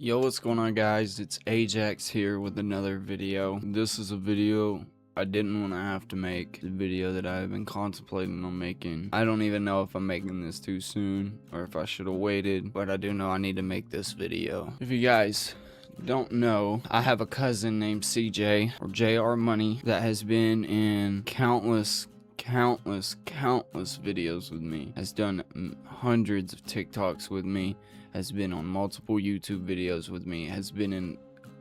Yo, what's going on, guys? It's Ajax here with another video. This is a video I didn't want to have to make. The video that I've been contemplating on making. I don't even know if I'm making this too soon or if I should have waited, but I do know I need to make this video. If you guys don't know, I have a cousin named CJ or JR Money that has been in countless videos with me, has done hundreds of TikToks with me, has been on multiple YouTube videos with me, has been in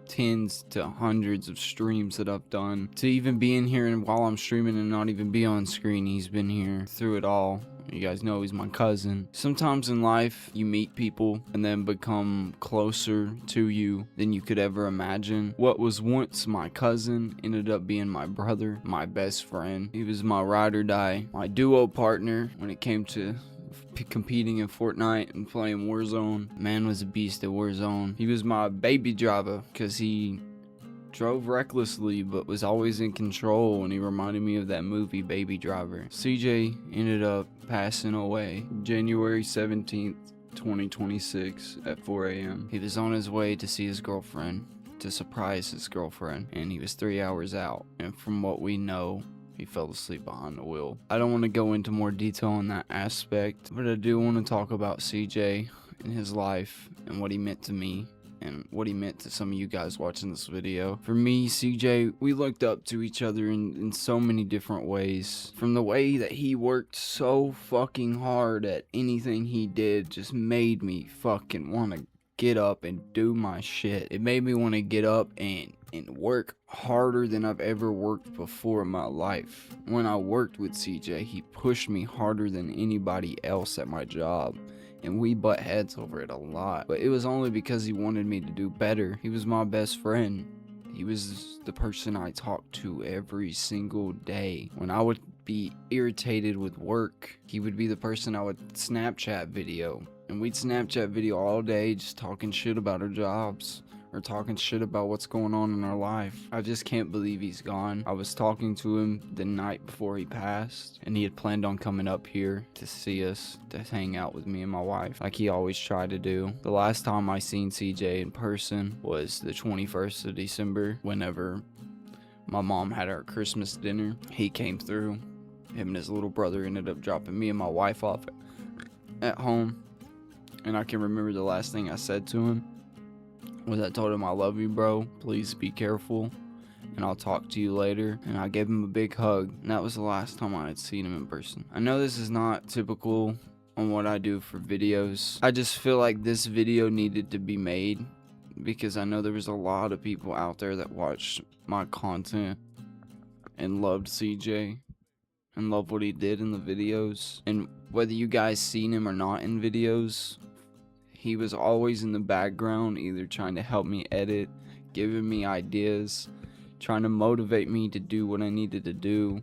tens to hundreds of streams that I've done. To even be in here and while I'm streaming and not even be on screen, he's been here through it all. You guys know he's my cousin. Sometimes in life you meet people and then become closer to you than you could ever imagine. What was once my cousin ended up being my brother, my best friend. He was my ride or die, my duo partner when it came to competing in Fortnite and playing Warzone. Man was a beast at Warzone. He was my baby driver because he drove recklessly but was always in control, and he reminded me of that movie Baby Driver. CJ ended up passing away January 17th, 2026 at 4 a.m. He was on his way to see his girlfriend, to surprise his girlfriend, and he was 3 hours out, and from what we know, he fell asleep behind the wheel. I don't want to go into more detail on that aspect, but I do want to talk about CJ and his life and what he meant to me and what he meant to some of you guys watching this video. For me, CJ, we looked up to each other in so many different ways. From the way that he worked so fucking hard at anything he did just made me fucking want to get up and do my shit. It made me want to get up and work harder than I've ever worked before in my life. When I worked with CJ, he pushed me harder than anybody else at my job, and we butt heads over it a lot. But it was only because he wanted me to do better. He was my best friend. He was the person I talked to every single day. When I would be irritated with work, he would be the person I would Snapchat video. And we'd Snapchat video all day just talking shit about our jobs or talking shit about what's going on in our life. I just can't believe he's gone. I was talking to him the night before he passed, and he had planned on coming up here to see us, to hang out with me and my wife, like he always tried to do. The last time I seen CJ in person was the 21st of December, whenever my mom had our Christmas dinner. He came through. Him and his little brother ended up dropping me and my wife off at home. And I can remember the last thing I said to him was I told him, I love you, bro. Please be careful, and I'll talk to you later. And I gave him a big hug, and that was the last time I had seen him in person. I know this is not typical on what I do for videos. I just feel like this video needed to be made because I know there was a lot of people out there that watched my content and loved CJ and loved what he did in the videos. And whether you guys seen him or not in videos, he was always in the background, either trying to help me edit, giving me ideas, trying to motivate me to do what I needed to do,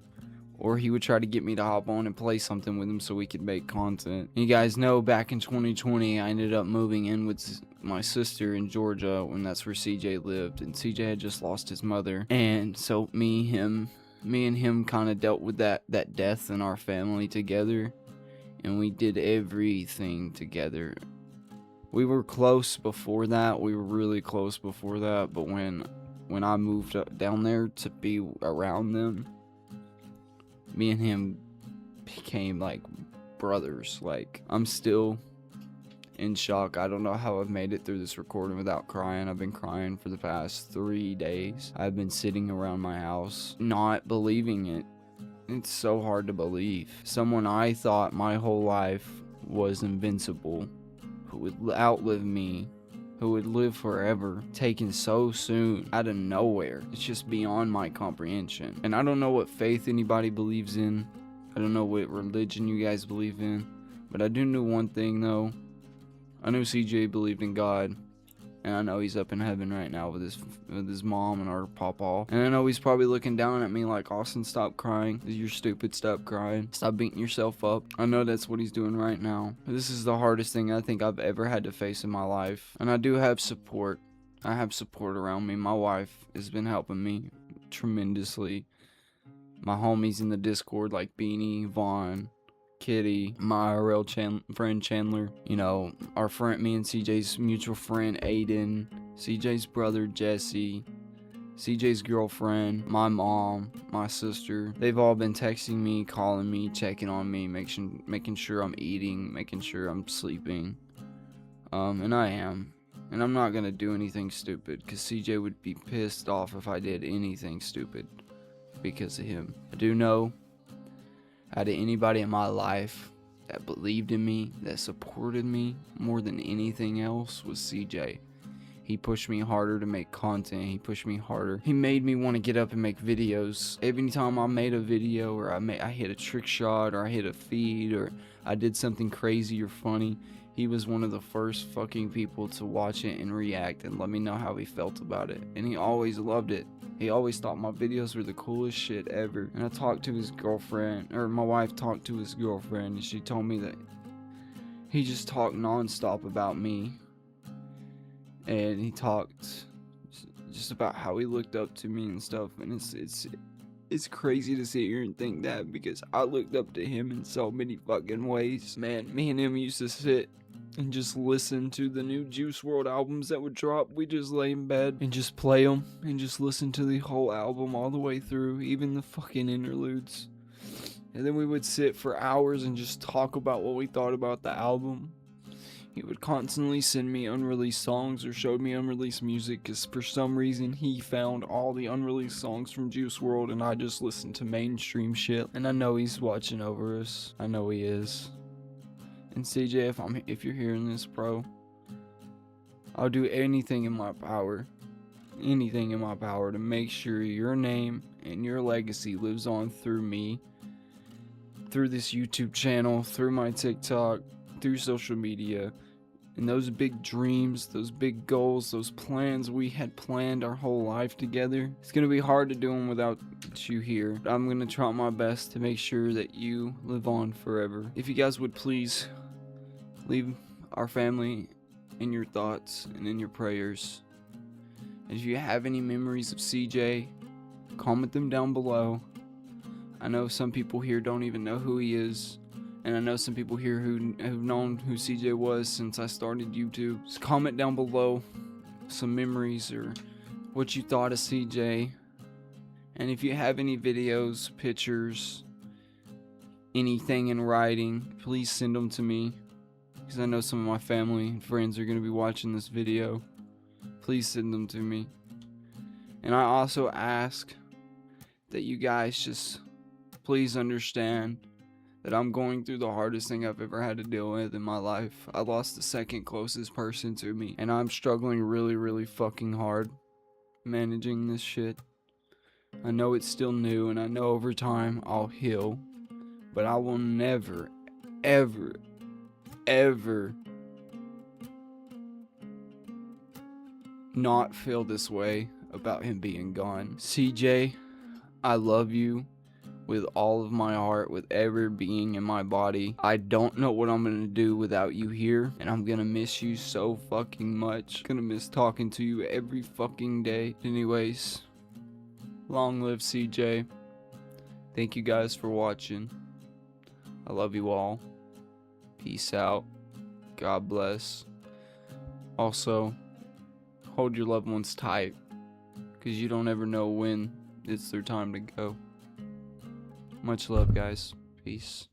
or he would try to get me to hop on and play something with him so we could make content. You guys know back in 2020, I ended up moving in with my sister in Georgia, when that's where CJ lived, and CJ had just lost his mother. And so me and him kind of dealt with that death in our family together, and we did everything together. We were close before that. We were really close before that. But when I moved up down there to be around them, me and him became like brothers. Like, I'm still in shock. I don't know how I've made it through this recording without crying. I've been crying for the past 3 days. I've been sitting around my house not believing it. It's so hard to believe. Someone I thought my whole life was invincible, who would outlive me, who would live forever, taken so soon out of nowhere. It's just beyond my comprehension. And I don't know what faith anybody believes in. I don't know what religion you guys believe in. But I do know one thing though. I know CJ believed in God. And I know he's up in heaven right now with his mom and our pawpaw. And I know he's probably looking down at me like, Austin, stop crying. You're stupid, stop crying. Stop beating yourself up. I know that's what he's doing right now. This is the hardest thing I think I've ever had to face in my life. And I do have support. I have support around me. My wife has been helping me tremendously. My homies in the Discord like Beanie, Vaughn, Kitty, my IRL friend Chandler, you know, our friend, me and CJ's mutual friend Aiden, CJ's brother Jesse, CJ's girlfriend, my mom, my sister. They've all been texting me, calling me, checking on me, making sure I'm eating, making sure I'm sleeping. And I am. And I'm not gonna do anything stupid, because CJ would be pissed off if I did anything stupid because of him. I do know, out of anybody in my life that believed in me, that supported me more than anything else, was CJ. He pushed me harder to make content. He pushed me harder. He made me want to get up and make videos. Every time I made a video, or I hit a trick shot, or I hit a feed, or I did something crazy or funny, he was one of the first fucking people to watch it and react and let me know how he felt about it. And he always loved it. He always thought my videos were the coolest shit ever. And I talked to his girlfriend, or my wife talked to his girlfriend, and she told me that he just talked nonstop about me. And he talked just about how he looked up to me and stuff. And it's crazy to sit here and think that, because I looked up to him in so many fucking ways. Man, me and him used to sit and just listen to the new Juice WRLD albums that would drop. We just lay in bed and just play them and just listen to the whole album all the way through, even the fucking interludes. And then we would sit for hours and just talk about what we thought about the album. He would constantly send me unreleased songs or showed me unreleased music, because for some reason he found all the unreleased songs from Juice WRLD and I just listened to mainstream shit. And I know he's watching over us. I know he is. And CJ, if you're hearing this, bro, I'll do anything in my power to make sure your name and your legacy lives on through me, through this YouTube channel, through my TikTok, through social media. And those big dreams, those big goals, those plans we had planned our whole life together, it's gonna be hard to do them without you here. I'm gonna try my best to make sure that you live on forever. If you guys would please leave our family in your thoughts and in your prayers. And if you have any memories of CJ, comment them down below. I know some people here don't even know who he is. And I know some people here who've known who CJ was since I started YouTube. Just comment down below some memories or what you thought of CJ. And if you have any videos, pictures, anything in writing, please send them to me, because I know some of my family and friends are going to be watching this video. Please send them to me. And I also ask that you guys just please understand that I'm going through the hardest thing I've ever had to deal with in my life. I lost the second closest person to me, and I'm struggling really, really fucking hard managing this shit. I know it's still new, and I know over time I'll heal, but I will never, ever, ever not feel this way about him being gone. CJ, I love you with all of my heart, with every being in my body. I don't know what I'm gonna do without you here, and I'm gonna miss you so fucking much. Gonna miss talking to you every fucking day. Anyways, long live CJ. Thank you guys for watching. I love you all. Peace out. God bless. Also, hold your loved ones tight, because you don't ever know when it's their time to go. Much love, guys. Peace.